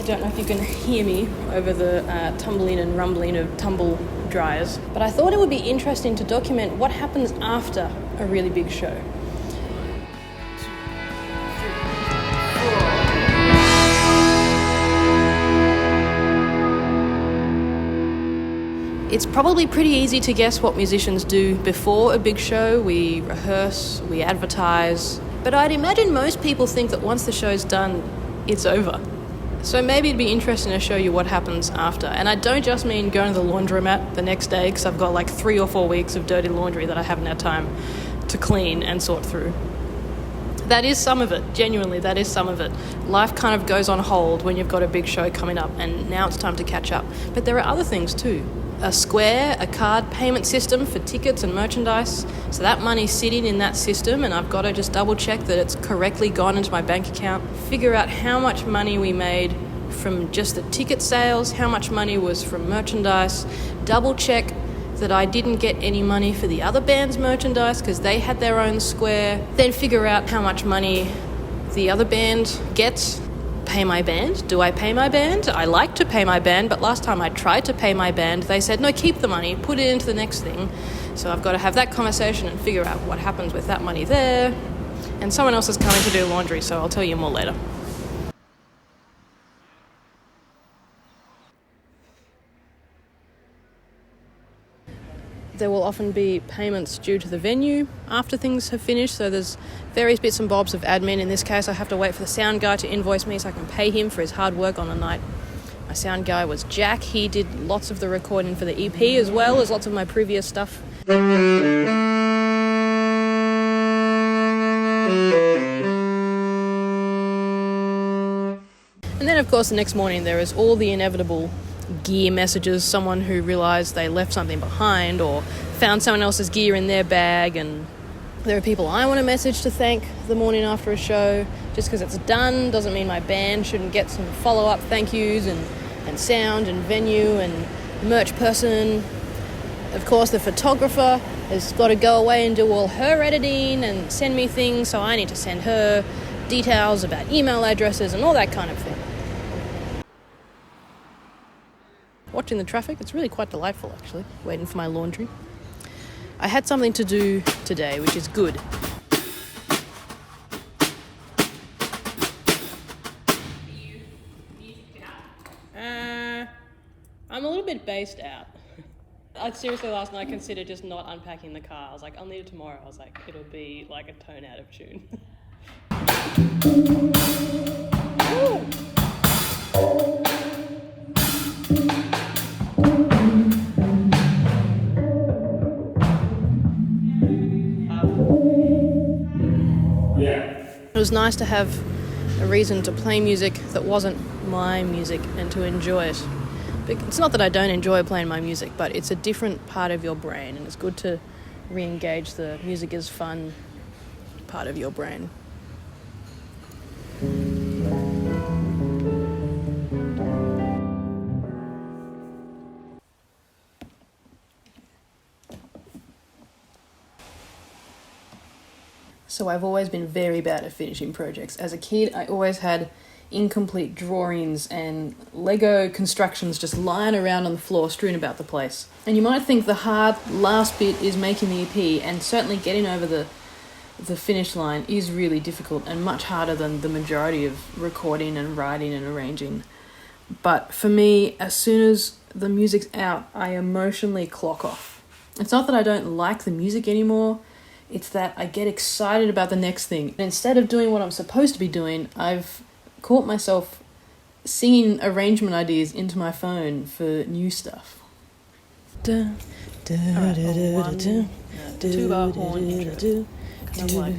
don't know if you can hear me over the tumbling and rumbling of tumble dryers, but I thought it would be interesting to document what happens after a really big show. It's probably pretty easy to guess what musicians do before a big show. We rehearse, we advertise, but I'd imagine most people think that once the show's done, it's over. So maybe it'd be interesting to show you what happens after. And I don't just mean going to the laundromat the next day, because I've got like 3 or 4 weeks of dirty laundry that I haven't had time to clean and sort through. That is some of it, genuinely, that is some of it. Life kind of goes on hold when you've got a big show coming up, and now it's time to catch up. But there are other things too. A Square, a card payment system for tickets and merchandise. So that money's sitting in that system, and I've got to just double check that it's correctly gone into my bank account. Figure out how much money we made from just the ticket sales, how much money was from merchandise. Double check that I didn't get any money for the other band's merchandise because they had their own Square. Then figure out how much money the other band gets. Pay my band? Do I pay my band? I like to pay my band, but last time I tried to pay my band, they said, no, keep the money, put it into the next thing. So I've got to have that conversation and figure out what happens with that money there. And someone else is coming to do laundry, so I'll tell you more later. There will often be payments due to the venue after things have finished, so there's various bits and bobs of admin. In this case, I have to wait for the sound guy to invoice me so I can pay him for his hard work on the night. My sound guy was Jack. He did lots of the recording for the EP as well as lots of my previous stuff. And then, of course, the next morning there is all the inevitable gear messages, someone who realised they left something behind or found someone else's gear in their bag, and there are people I want to message to thank the morning after a show. Just because it's done doesn't mean my band shouldn't get some follow-up thank yous and sound and venue and merch person. Of course, the photographer has got to go away and do all her editing and send me things, so I need to send her details about email addresses and all that kind of thing. Watching the traffic, it's really quite delightful actually, waiting for my laundry. I had something to do today, which is good. I'm a little bit based out. I seriously last night considered just not unpacking the car. I was like, I'll need it tomorrow. I was like, it'll be like a tone out of tune. It was nice to have a reason to play music that wasn't my music and to enjoy it. It's not that I don't enjoy playing my music, but it's a different part of your brain, and it's good to re-engage the music is fun part of your brain. So I've always been very bad at finishing projects. As a kid, I always had incomplete drawings and Lego constructions just lying around on the floor, strewn about the place. And you might think the hard last bit is making the EP, and certainly getting over the finish line is really difficult and much harder than the majority of recording and writing and arranging. But for me, as soon as the music's out, I emotionally clock off. It's not that I don't like the music anymore, it's that I get excited about the next thing. And instead of doing what I'm supposed to be doing, I've caught myself singing arrangement ideas into my phone for new stuff. Two bar horn intro. Kind of like